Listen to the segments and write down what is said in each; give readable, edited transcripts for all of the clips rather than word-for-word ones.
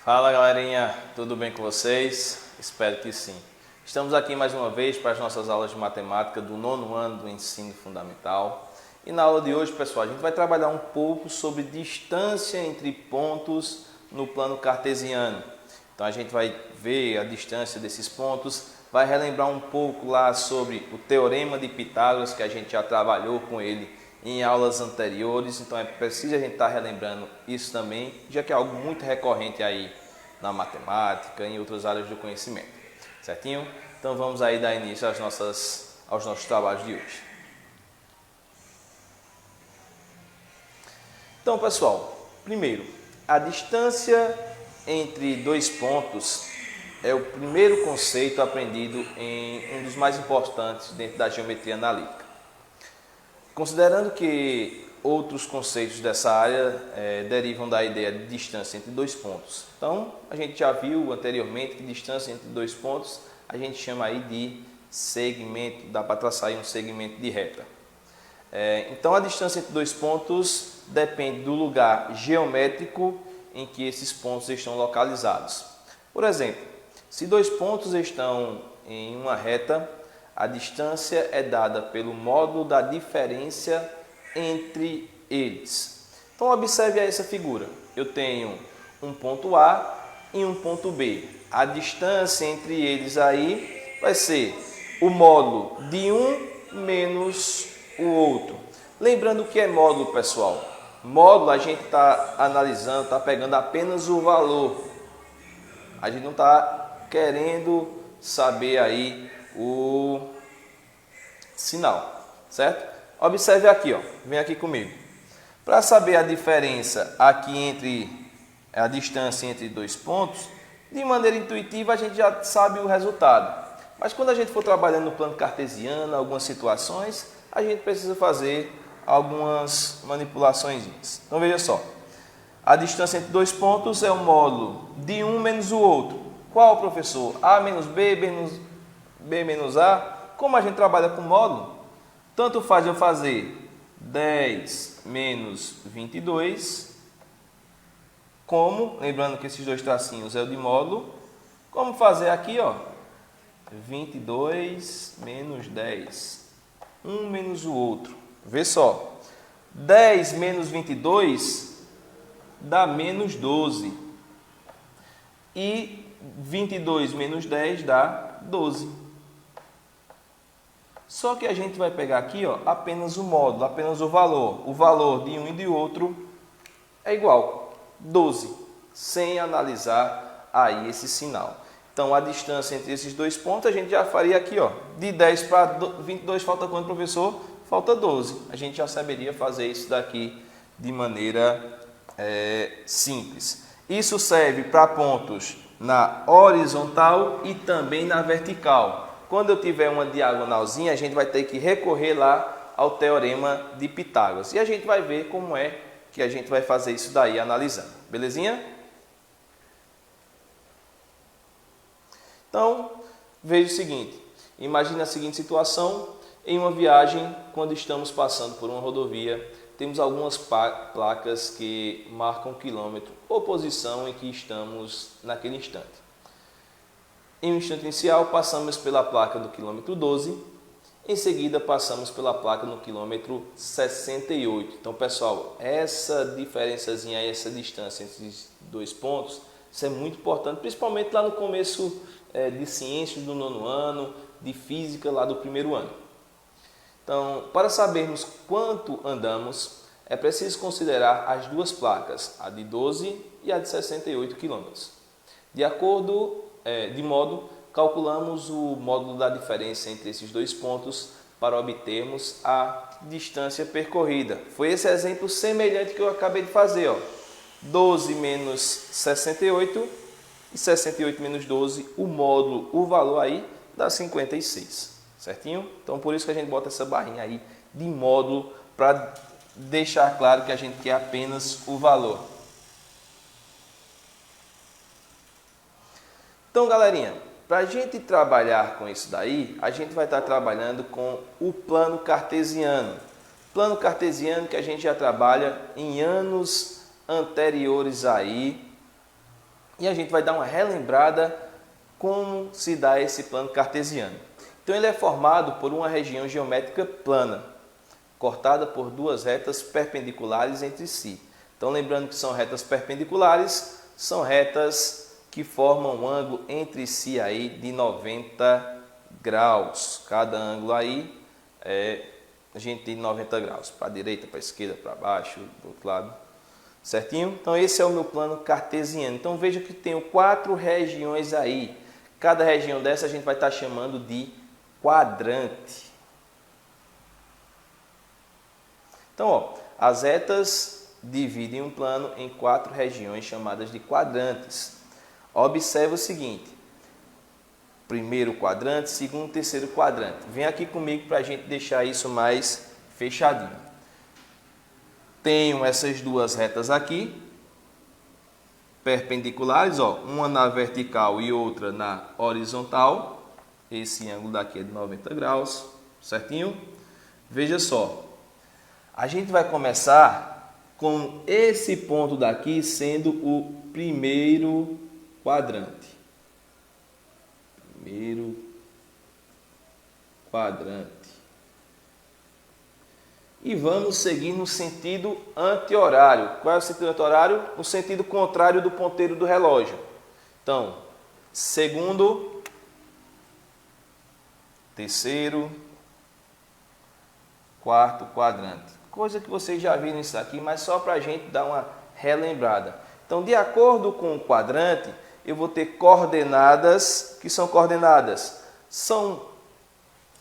Fala galerinha, tudo bem com vocês? Espero que sim. Estamos aqui mais uma vez para as nossas aulas de matemática do nono ano do ensino fundamental. E na aula de hoje, pessoal, a gente vai trabalhar um pouco sobre distância entre pontos no plano cartesiano. Então a gente vai ver a distância desses pontos, vai relembrar um pouco lá sobre o teorema de Pitágoras, que a gente já trabalhou com ele em aulas anteriores, então é preciso a gente estar relembrando isso também, já que é algo muito recorrente aí na matemática e em outras áreas do conhecimento, certinho? Então vamos aí dar início aos nossos trabalhos de hoje. Então, pessoal, primeiro, a distância entre dois pontos é o primeiro conceito aprendido em um dos mais importantes dentro da geometria analítica. Considerando que outros conceitos dessa área derivam da ideia de distância entre dois pontos. Então, a gente já viu anteriormente que distância entre dois pontos a gente chama aí de segmento, dá para traçar aí um segmento de reta. Então, a distância entre dois pontos depende do lugar geométrico em que esses pontos estão localizados. Por exemplo, se dois pontos estão em uma reta, a distância é dada pelo módulo da diferença entre eles. Então, observe aí essa figura. Eu tenho um ponto A e um ponto B. A distância entre eles aí vai ser o módulo de um menos o outro. Lembrando o que é módulo, pessoal. Módulo a gente está analisando, está pegando apenas o valor. A gente não está querendo saber aí o sinal, certo? Observe aqui, ó, vem aqui comigo. Para saber a diferença aqui entre a distância entre dois pontos, de maneira intuitiva a gente já sabe o resultado. Mas quando a gente for trabalhando no plano cartesiano, algumas situações, a gente precisa fazer algumas manipulações. Então veja só, a distância entre dois pontos é o módulo de um menos o outro. Qual, professor? A menos B, B menos A. Como a gente trabalha com módulo, tanto faz eu fazer 10 menos 22, como, lembrando que esses dois tracinhos é o de módulo, como fazer aqui, ó, 22 menos 10, um menos o outro. Vê só, 10 menos 22 dá menos 12, e 22 menos 10 dá 12. Só que a gente vai pegar aqui, ó, apenas o módulo, apenas o valor. O valor de um e de outro é igual, 12, sem analisar aí esse sinal. Então, a distância entre esses dois pontos, a gente já faria aqui, ó, de 10 para 22, falta quanto, professor? Falta 12. A gente já saberia fazer isso daqui de maneira simples. Isso serve para pontos na horizontal e também na vertical. Quando eu tiver uma diagonalzinha, a gente vai ter que recorrer lá ao teorema de Pitágoras. E a gente vai ver como é que a gente vai fazer isso daí analisando. Belezinha? Então, veja o seguinte. Imagine a seguinte situação. Em uma viagem, quando estamos passando por uma rodovia, temos algumas placas que marcam quilômetro ou posição em que estamos naquele instante. Em um instante inicial, passamos pela placa do quilômetro 12, em seguida passamos pela placa no quilômetro 68. Então, pessoal, essa diferençazinha aí, essa distância entre esses dois pontos, isso é muito importante, principalmente lá no começo de ciências do nono ano, de física lá do primeiro ano. Então, para sabermos quanto andamos, é preciso considerar as duas placas, a de 12 e a de 68 km. De modo, calculamos o módulo da diferença entre esses dois pontos para obtermos a distância percorrida. Foi esse exemplo semelhante que eu acabei de fazer, ó. 12 menos 68 e 68 menos 12, o módulo, o valor aí dá 56, certinho? Então, por isso que a gente bota essa barrinha aí de módulo para deixar claro que a gente quer apenas o valor. Então, galerinha, para a gente trabalhar com isso daí, a gente vai estar trabalhando com o plano cartesiano. Plano cartesiano que a gente já trabalha em anos anteriores aí e a gente vai dar uma relembrada como se dá esse plano cartesiano. Então ele é formado por uma região geométrica plana, cortada por duas retas perpendiculares entre si. Então lembrando que são retas perpendiculares, são retas que formam um ângulo entre si aí de 90 graus. Cada ângulo aí a gente tem 90 graus, para a direita, para a esquerda, para baixo, do outro lado. Certinho? Então esse é o meu plano cartesiano. Então veja que tenho 4 regiões aí. Cada região dessa a gente vai estar chamando de quadrante. Então, ó, as retas dividem um plano em 4 regiões chamadas de quadrantes. Observe o seguinte: primeiro quadrante, segundo, terceiro quadrante. Vem aqui comigo para a gente deixar isso mais fechadinho. Tenho essas duas retas aqui, perpendiculares, ó, uma na vertical e outra na horizontal. Esse ângulo daqui é de 90 graus, certinho? Veja só, a gente vai começar com esse ponto daqui sendo o primeiro quadrante. Primeiro quadrante. E vamos seguir no sentido anti-horário. Qual é o sentido anti-horário? No sentido contrário do ponteiro do relógio. Então, segundo, terceiro, quarto quadrante. Coisa que vocês já viram isso aqui, mas só para a gente dar uma relembrada. Então, de acordo com o quadrante, eu vou ter coordenadas, que são coordenadas, são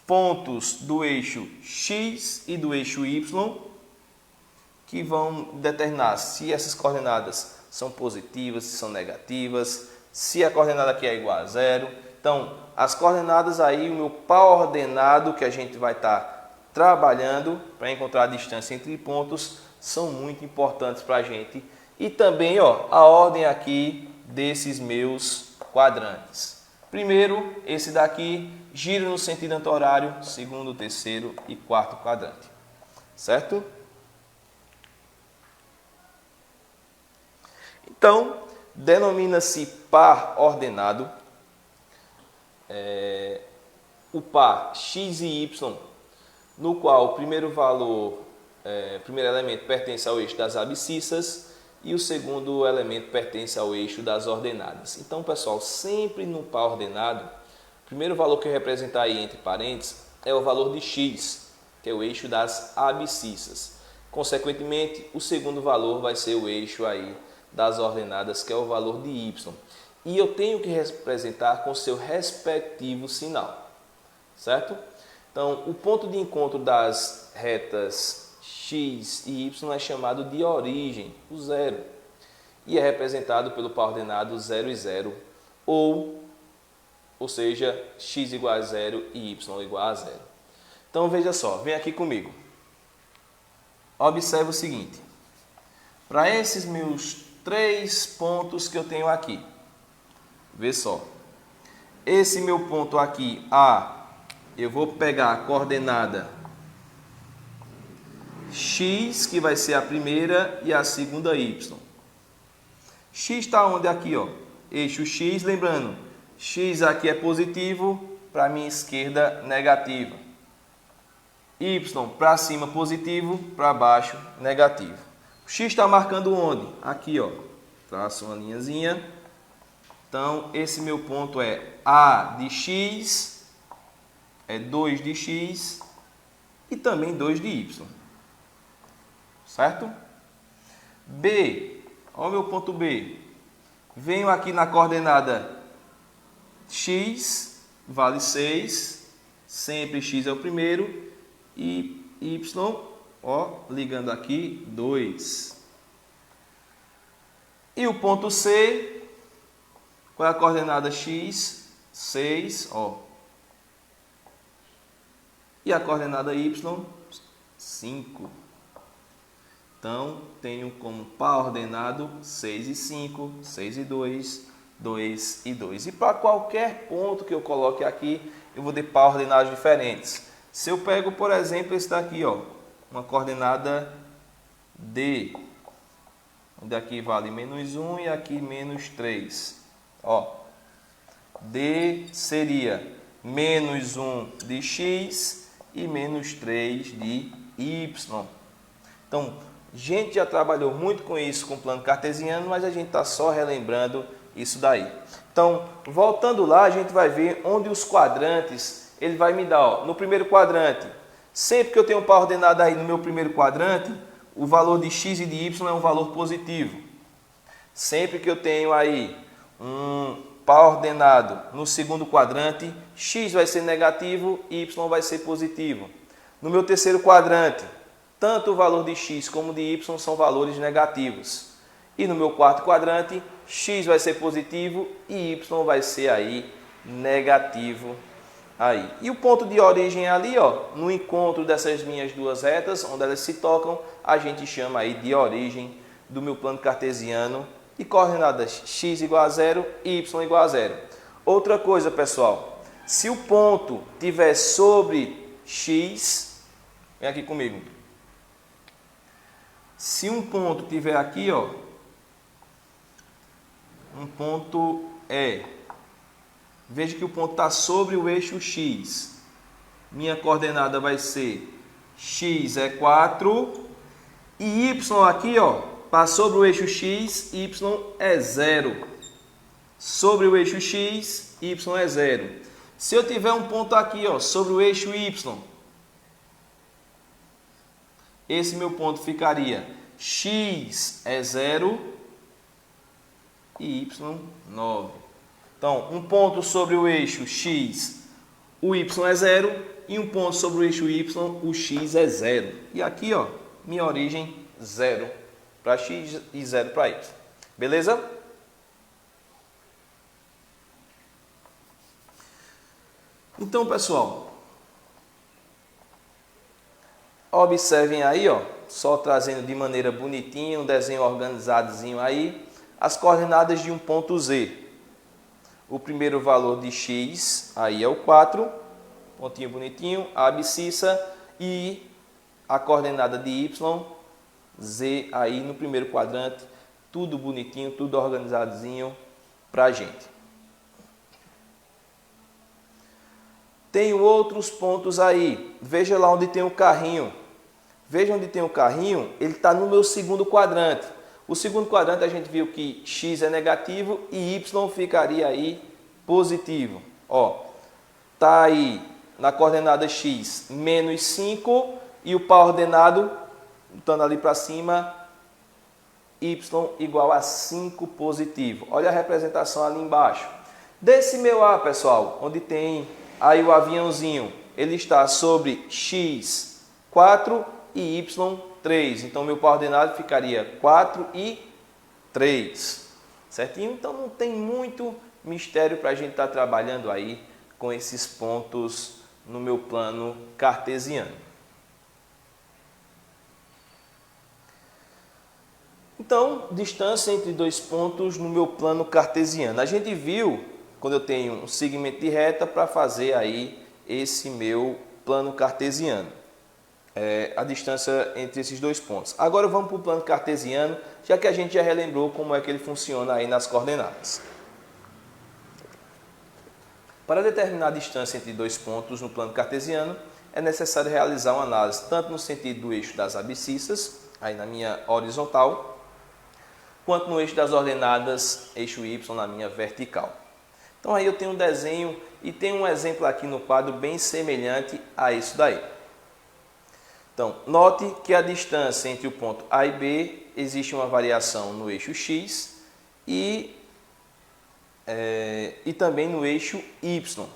pontos do eixo X e do eixo Y, que vão determinar se essas coordenadas são positivas, se são negativas, se a coordenada aqui é igual a 0. Então, as coordenadas aí, o meu par ordenado que a gente vai estar trabalhando para encontrar a distância entre pontos, são muito importantes para a gente. E também, ó, a ordem aqui desses meus quadrantes. Primeiro, esse daqui gira no sentido anti-horário, segundo, terceiro e quarto quadrante. Certo? Então, denomina-se par ordenado o par x e y, no qual o primeiro primeiro elemento pertence ao eixo das abscissas e o segundo elemento pertence ao eixo das ordenadas. Então, pessoal, sempre no par ordenado, o primeiro valor que eu representar aí entre parênteses é o valor de x, que é o eixo das abscissas. Consequentemente, o segundo valor vai ser o eixo aí das ordenadas, que é o valor de y. E eu tenho que representar com seu respectivo sinal, certo? Então, o ponto de encontro das retas x e y é chamado de origem, o zero, e é representado pelo par ordenado 0 e 0, ou seja, x igual a 0 e y igual a 0. Então, veja só, vem aqui comigo. Observe o seguinte. Para esses meus 3 pontos que eu tenho aqui, vê só. Esse meu ponto aqui, A, eu vou pegar a coordenada x, que vai ser a primeira, e a segunda y. X está onde? Aqui, ó, eixo x, lembrando, x aqui é positivo, para a minha esquerda negativa. Y para cima positivo, para baixo negativo. O x está marcando onde? Aqui, ó, traço uma linhazinha. Então, esse meu ponto é A de x, é 2 de x e também 2 de y. Certo? B, olha o meu ponto B. Venho aqui na coordenada x, vale 6, sempre x é o primeiro, e y, ó, ligando aqui, 2. E o ponto C, qual é a coordenada x? 6, ó. E a coordenada y? 5. Então, tenho como par ordenado 6 e 5, 6 e 2, 2 e 2. E para qualquer ponto que eu coloque aqui, eu vou ter par ordenados diferentes. Se eu pego, por exemplo, esse daqui, ó, uma coordenada D, onde aqui vale menos 1 e aqui menos 3. Ó, D seria menos 1 de x e menos 3 de y. Então, a gente já trabalhou muito com isso com o plano cartesiano, mas a gente está só relembrando isso daí. Então, voltando lá, a gente vai ver onde os quadrantes, ele vai me dar, ó, no primeiro quadrante, sempre que eu tenho um par ordenado aí no meu primeiro quadrante, o valor de x e de y é um valor positivo. Sempre que eu tenho aí um par ordenado no segundo quadrante, x vai ser negativo e y vai ser positivo. No meu terceiro quadrante, tanto o valor de x como de y são valores negativos. E no meu quarto quadrante, x vai ser positivo e y vai ser aí negativo. Aí. E o ponto de origem ali, ó, no encontro dessas minhas duas retas, onde elas se tocam, a gente chama aí de origem do meu plano cartesiano e coordenadas x igual a 0 e y igual a 0. Outra coisa, pessoal, se o ponto estiver sobre x, vem aqui comigo. Se um ponto estiver aqui, ó, um ponto veja que o ponto está sobre o eixo x. Minha coordenada vai ser x é 4 e y aqui, ó, está sobre o eixo x, y é 0. Sobre o eixo x, y é 0. Se eu tiver um ponto aqui, ó, sobre o eixo y, esse meu ponto ficaria x é 0 e y 9. Então, um ponto sobre o eixo x, o y é 0, e um ponto sobre o eixo y, o x é 0. E aqui, ó, minha origem 0 para x e 0 para y. Beleza? Então, pessoal, observem aí, ó, só trazendo de maneira bonitinha, um desenho organizadozinho aí, as coordenadas de um ponto Z. O primeiro valor de x, aí é o 4, pontinho bonitinho, a abscissa, e a coordenada de y, z, aí no primeiro quadrante, tudo bonitinho, tudo organizadozinho para a gente. Tenho outros pontos aí, veja lá onde tem o carrinho. Veja onde tem o carrinho, ele está no meu segundo quadrante. O segundo quadrante a gente viu que x é negativo e y ficaria aí positivo. Ó, tá aí na coordenada x menos 5 e o par ordenado, estando ali para cima, y igual a 5 positivo. Olha a representação ali embaixo. Desse meu A, pessoal, onde tem aí o aviãozinho, ele está sobre x 4 e y 3. Então, meu par ordenado ficaria 4 e 3. Certinho? Então, não tem muito mistério para a gente estar trabalhando aí com esses pontos no meu plano cartesiano. Então, distância entre dois pontos no meu plano cartesiano. A gente viu, quando eu tenho um segmento de reta, para fazer aí esse meu plano cartesiano. A distância entre esses dois pontos. Agora vamos para o plano cartesiano, já que a gente já relembrou como é que ele funciona aí nas coordenadas. Para determinar a distância entre dois pontos no plano cartesiano, é necessário realizar uma análise tanto no sentido do eixo das abscissas, aí na minha horizontal, quanto no eixo das ordenadas, eixo y, na minha vertical. Então aí eu tenho um desenho e tem um exemplo aqui no quadro bem semelhante a isso daí. Então, note que a distância entre o ponto A e B existe uma variação no eixo x e também no eixo y.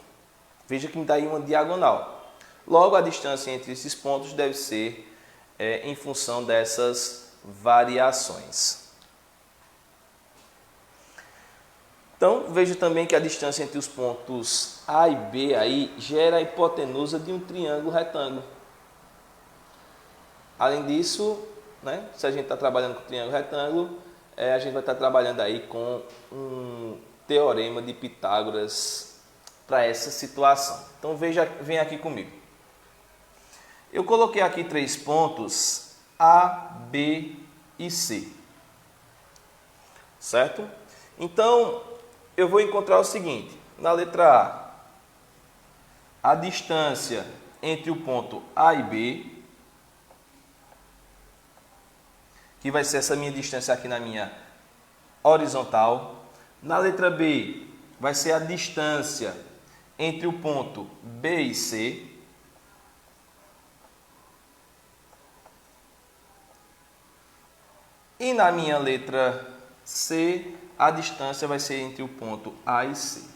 Veja que me dá aí uma diagonal. Logo, a distância entre esses pontos deve ser em função dessas variações. Então, veja também que a distância entre os pontos A e B aí gera a hipotenusa de um triângulo retângulo. Além disso, né, se a gente está trabalhando com triângulo retângulo, a gente vai estar trabalhando aí com um teorema de Pitágoras para essa situação. Então, vem aqui comigo. Eu coloquei aqui 3 pontos A, B e C. Certo? Então, eu vou encontrar o seguinte. Na letra a distância entre o ponto A e B, que vai ser essa minha distância aqui na minha horizontal. Na letra B, vai ser a distância entre o ponto B e C. E na minha letra C, a distância vai ser entre o ponto A e C.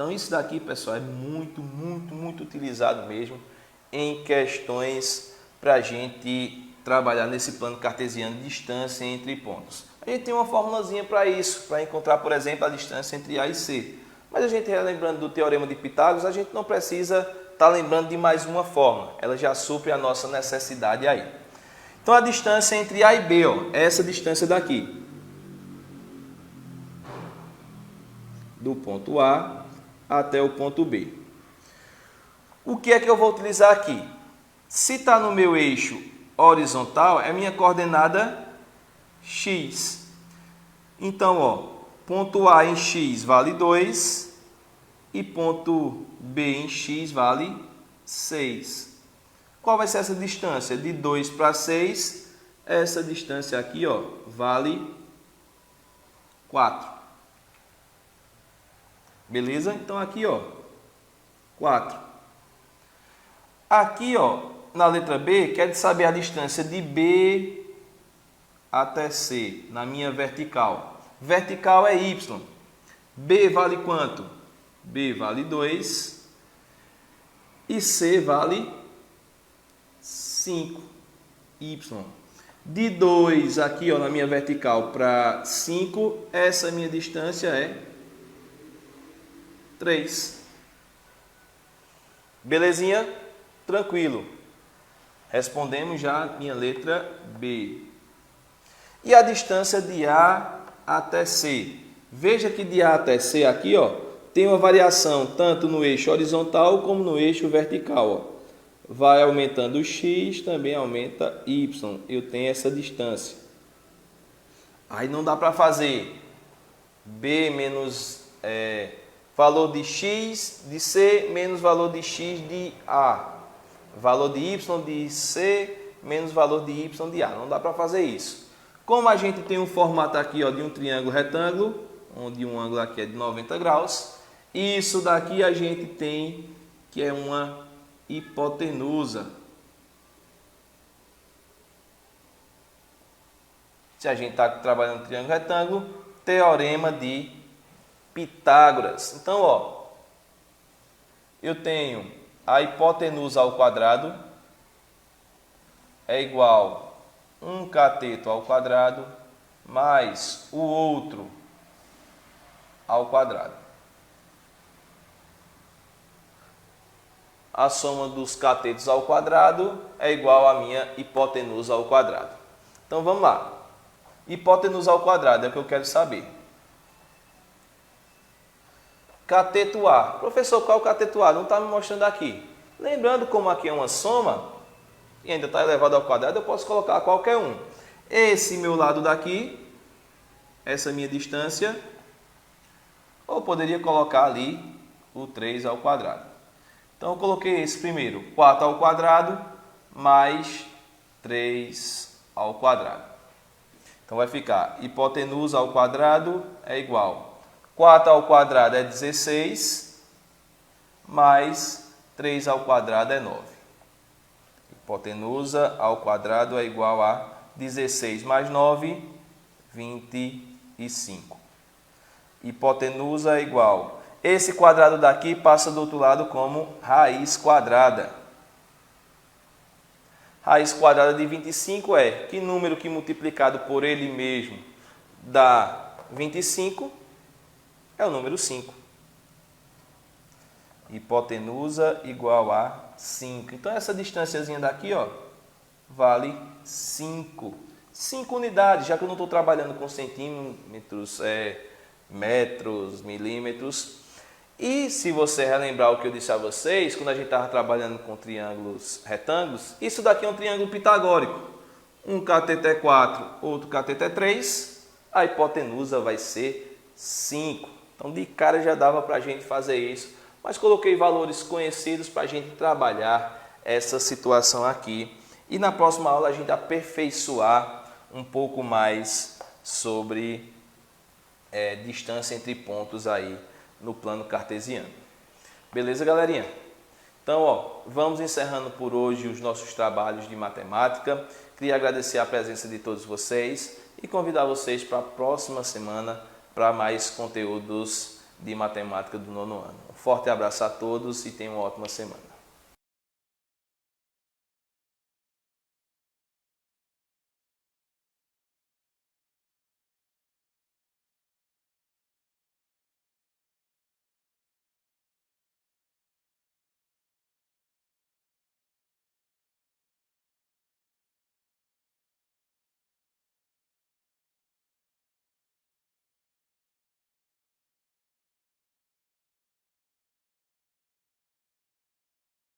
Então isso daqui, pessoal, é muito utilizado mesmo em questões para a gente trabalhar nesse plano cartesiano de distância entre pontos. A gente tem uma formulazinha para isso, para encontrar, por exemplo, a distância entre A e C. Mas a gente, relembrando do Teorema de Pitágoras, a gente não precisa estar lembrando de mais uma forma. Ela já supre a nossa necessidade aí. Então, a distância entre A e B, ó, é essa distância daqui. Do ponto A até o ponto B. O que é que eu vou utilizar aqui? Se está no meu eixo horizontal, é minha coordenada x. Então, ó, ponto A em x vale 2 e ponto B em x vale 6. Qual vai ser essa distância? De 2 para 6, essa distância aqui, ó, vale 4. Beleza? Então aqui, ó, 4. Aqui, ó, na letra B, quer saber a distância de B até C, na minha vertical. Vertical é y. B vale quanto? B vale 2 e C vale 5. Y. De 2 aqui, ó, na minha vertical para 5, essa minha distância é 3. Belezinha? Tranquilo. Respondemos já a minha letra B. E a distância de A até C? Veja que de A até C aqui, ó, tem uma variação tanto no eixo horizontal como no eixo vertical. Ó. Vai aumentando o x, também aumenta y. Eu tenho essa distância. Aí não dá para fazer B menos valor de x de C menos valor de x de A. Valor de y de C menos valor de y de A. Não dá para fazer isso. Como a gente tem um formato aqui, ó, de um triângulo retângulo, onde um ângulo aqui é de 90 graus, isso daqui a gente tem que é uma hipotenusa. Se a gente está trabalhando triângulo retângulo, teorema de Pitágoras. Então, ó, eu tenho a hipotenusa ao quadrado é igual a 1 cateto ao quadrado mais o outro ao quadrado. A soma dos catetos ao quadrado é igual à minha hipotenusa ao quadrado. Então, vamos lá. Hipotenusa ao quadrado é o que eu quero saber. Cateto A. Professor, qual é o cateto A? Não está me mostrando aqui. Lembrando, como aqui é uma soma, e ainda está elevado ao quadrado, eu posso colocar qualquer um. Esse meu lado daqui, essa minha distância, ou poderia colocar ali o 3 ao quadrado. Então, eu coloquei esse primeiro, 4 ao quadrado mais 3 ao quadrado. Então, vai ficar hipotenusa ao quadrado é igual 4 ao quadrado é 16, mais 3 ao quadrado é 9. Hipotenusa ao quadrado é igual a 16 mais 9, 25. Hipotenusa é igual. Esse quadrado daqui passa do outro lado como raiz quadrada. Raiz quadrada de 25 é que número que multiplicado por ele mesmo dá 25 é o número 5. Hipotenusa igual a 5. Então, essa distânciazinha daqui, ó, vale 5. 5 unidades, já que eu não estou trabalhando com centímetros, metros, milímetros. E se você relembrar o que eu disse a vocês, quando a gente estava trabalhando com triângulos retângulos, isso daqui é um triângulo pitagórico. Um cateto é 4, outro cateto é 3. a hipotenusa vai ser 5. Então, de cara já dava para a gente fazer isso, mas coloquei valores conhecidos para a gente trabalhar essa situação aqui. E na próxima aula a gente aperfeiçoar um pouco mais sobre distância entre pontos aí no plano cartesiano. Beleza, galerinha? Então, vamos encerrando por hoje os nossos trabalhos de matemática. Queria agradecer a presença de todos vocês e convidar vocês para a próxima semana para mais conteúdos de matemática do 9º ano. Um forte abraço a todos e tenham uma ótima semana.